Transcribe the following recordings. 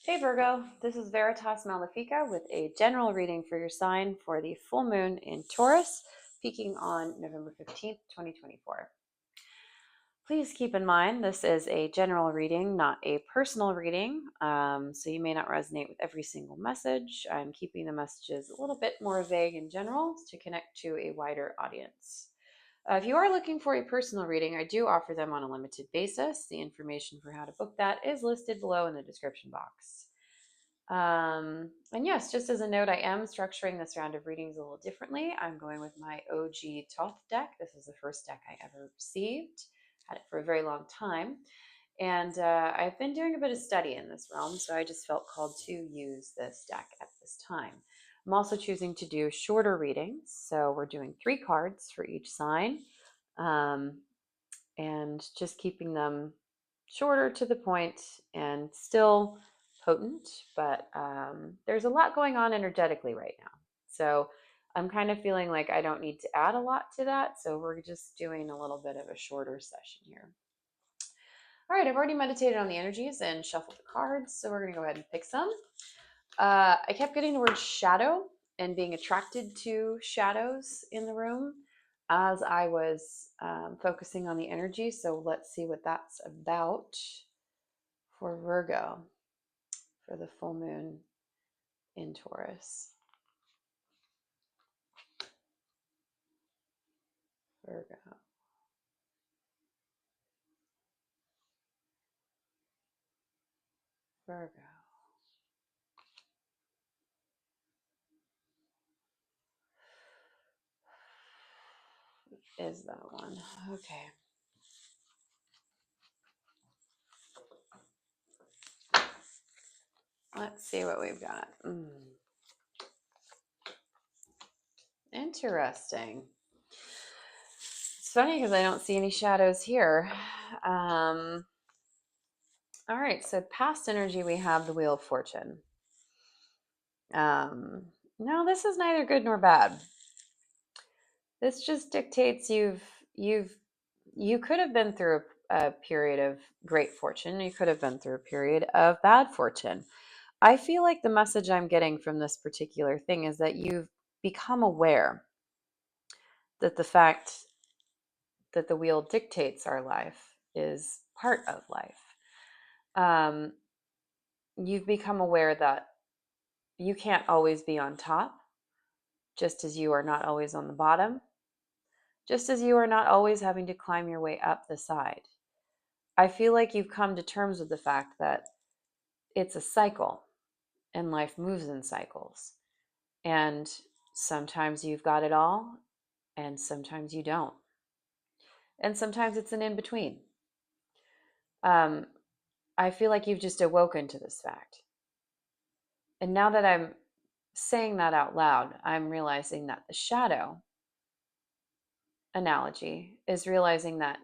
Hey Virgo, this is Veritas Malefica with a general reading for your sign for the full moon in Taurus, peaking on November 15th, 2024. Please keep in mind this is a general reading, not a personal reading, so you may not resonate with every single message. I'm keeping the messages a little bit more vague in general to connect to a wider audience. If you are looking for a personal reading, I do offer them on a limited basis. The information for how to book that is listed below in the description box. And yes, just as a note, I am structuring this round of readings a little differently. I'm going with my OG THOTH deck. This is the first deck I ever received. Had it for a very long time. And I've been doing a bit of study in this realm, so I just felt called to use this deck at this time. I'm also choosing to do shorter readings. So we're doing 3 cards for each sign, and just keeping them shorter to the point and still potent, but there's a lot going on energetically right now. So I'm kind of feeling like I don't need to add a lot to that. So we're just doing a little bit of a shorter session here. All right, I've already meditated on the energies and shuffled the cards. So we're going to go ahead and pick some. I kept getting the word shadow and being attracted to shadows in the room as I was focusing on the energy. So let's see what that's about for Virgo for the full moon in Taurus. Virgo. Virgo. Is that one? Okay. Let's see what we've got. Interesting. It's funny because I don't see any shadows here. All right, so past energy, we have the Wheel of Fortune. No, this is neither good nor bad. This just dictates you could have been through a period of great fortune. You could have been through a period of bad fortune. I feel like the message I'm getting from this particular thing is that you've become aware that the fact that the wheel dictates our life is part of life. You've become aware that you can't always be on top, just as you are not always on the bottom, just as you are not always having to climb your way up the side. I feel like you've come to terms with the fact that it's a cycle and life moves in cycles. And sometimes you've got it all, and sometimes you don't. And sometimes it's an in between. I feel like you've just awoken to this fact. And now that I'm saying that out loud, I'm realizing that the shadow analogy is realizing that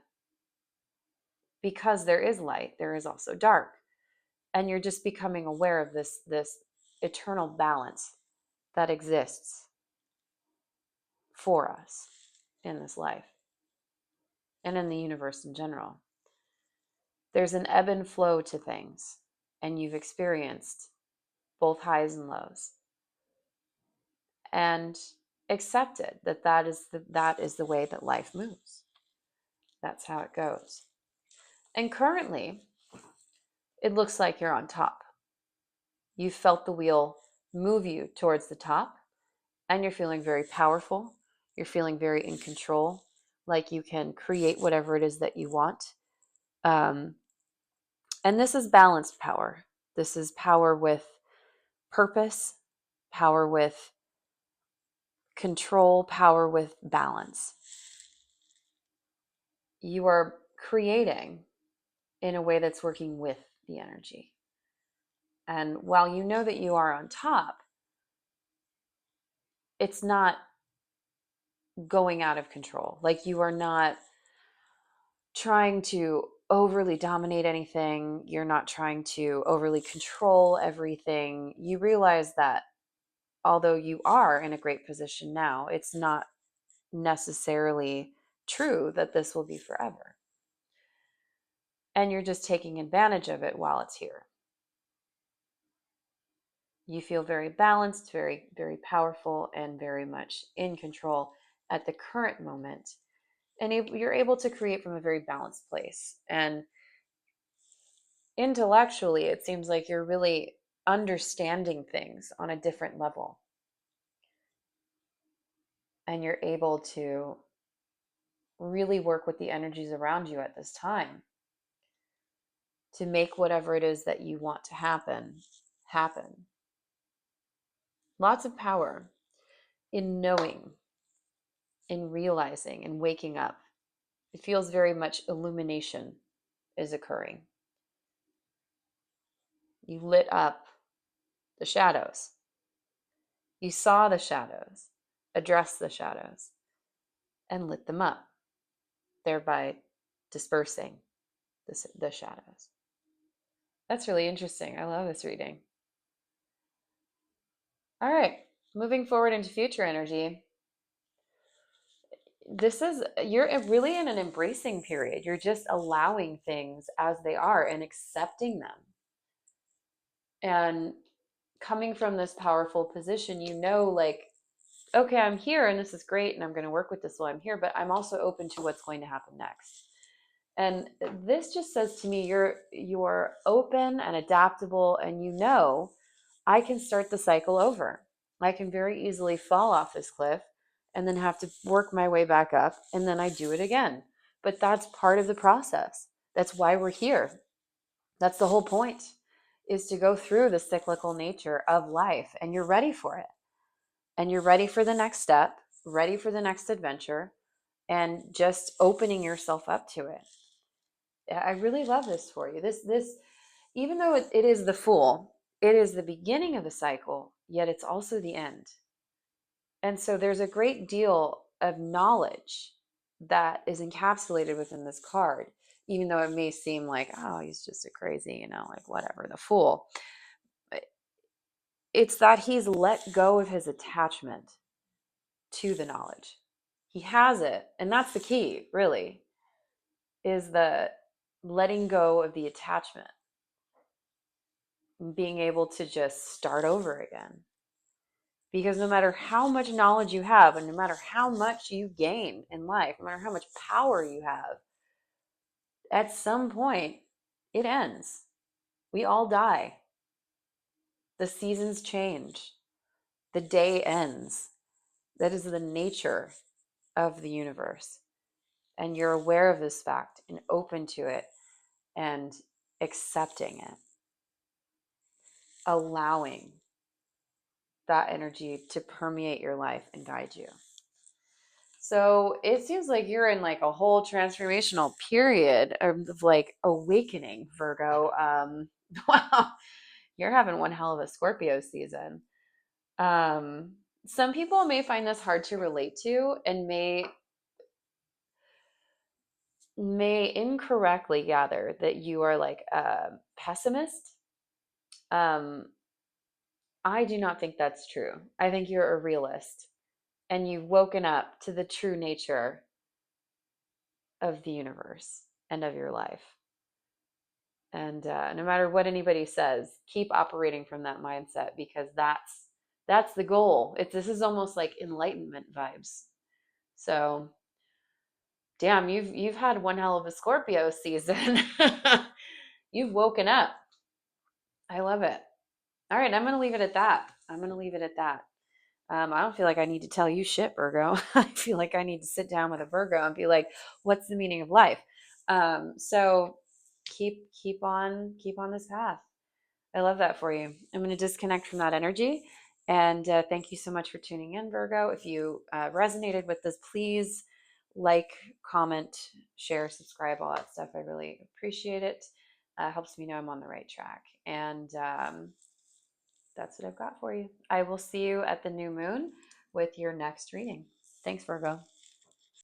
because there is light, there is also dark. And you're just becoming aware of this eternal balance that exists for us in this life and in the universe in general. There's an ebb and flow to things, and you've experienced both highs and lows, and accepted that that is the way that life moves. That's how it goes. And currently, it looks like you're on top. You felt the wheel move you towards the top, and you're feeling very powerful. You're feeling very in control, like you can create whatever it is that you want. And this is balanced power. This is power with purpose, power with control, power with balance. You are creating in a way that's working with the energy. And while you know that you are on top, it's not going out of control. Like you are not trying to overly dominate anything. You're not trying to overly control everything. You realize that although you are in a great position now, it's not necessarily true that this will be forever. And you're just taking advantage of it while it's here. You feel very balanced, very, very powerful, and very much in control at the current moment. And you're able to create from a very balanced place. And intellectually, it seems like you're really understanding things on a different level. And you're able to really work with the energies around you at this time to make whatever it is that you want to happen happen. Lots of power in knowing, in realizing, and waking up. It feels very much illumination is occurring. You lit up the shadows. You saw the shadows, addressed the shadows, and lit them up, thereby dispersing the shadows. That's really interesting. I love this reading. All right, moving forward into future energy. You're really in an embracing period. You're just allowing things as they are and accepting them. And coming from this powerful position, like, okay, I'm here and this is great and I'm going to work with this while I'm here, but I'm also open to what's going to happen next. And this just says to me, you're open and adaptable, and I can start the cycle over. I can very easily fall off this cliff and then have to work my way back up, and then I do it again. But that's part of the process. That's why we're here. That's the whole point, is to go through the cyclical nature of life, and you're ready for it. And you're ready for the next step, ready for the next adventure, and just opening yourself up to it. I really love this for you. This, even though it is the Fool, it is the beginning of the cycle, yet it's also the end. And so there's a great deal of knowledge that is encapsulated within this card, even though it may seem like, oh, he's just a crazy, like whatever, the Fool. It's that he's let go of his attachment to the knowledge. He has it, and that's the key, really, is the letting go of the attachment, being able to just start over again. Because no matter how much knowledge you have, and no matter how much you gain in life, no matter how much power you have, at some point it ends. We all die. The seasons change. The day ends. That is the nature of the universe. And you're aware of this fact and open to it and accepting it, allowing that energy to permeate your life and guide you. So it seems like you're in like a whole transformational period of like awakening, Virgo. Wow, you're having one hell of a Scorpio season. Some people may find this hard to relate to and may incorrectly gather that you are like a pessimist. I do not think that's true. I think you're a realist, and you've woken up to the true nature of the universe and of your life. And no matter what anybody says, keep operating from that mindset, because that's the goal. This is almost like enlightenment vibes. So, damn, you've had one hell of a Scorpio season. You've woken up. I love it. All right, I'm going to leave it at that. I don't feel like I need to tell you shit, Virgo. I feel like I need to sit down with a Virgo and be like, what's the meaning of life? So keep on this path. I love that for you. I'm going to disconnect from that energy. And thank you so much for tuning in, Virgo. If you resonated with this, please like, comment, share, subscribe, all that stuff. I really appreciate it. Helps me know I'm on the right track. And that's what I've got for you. I will see you at the new moon with your next reading. Thanks, Virgo.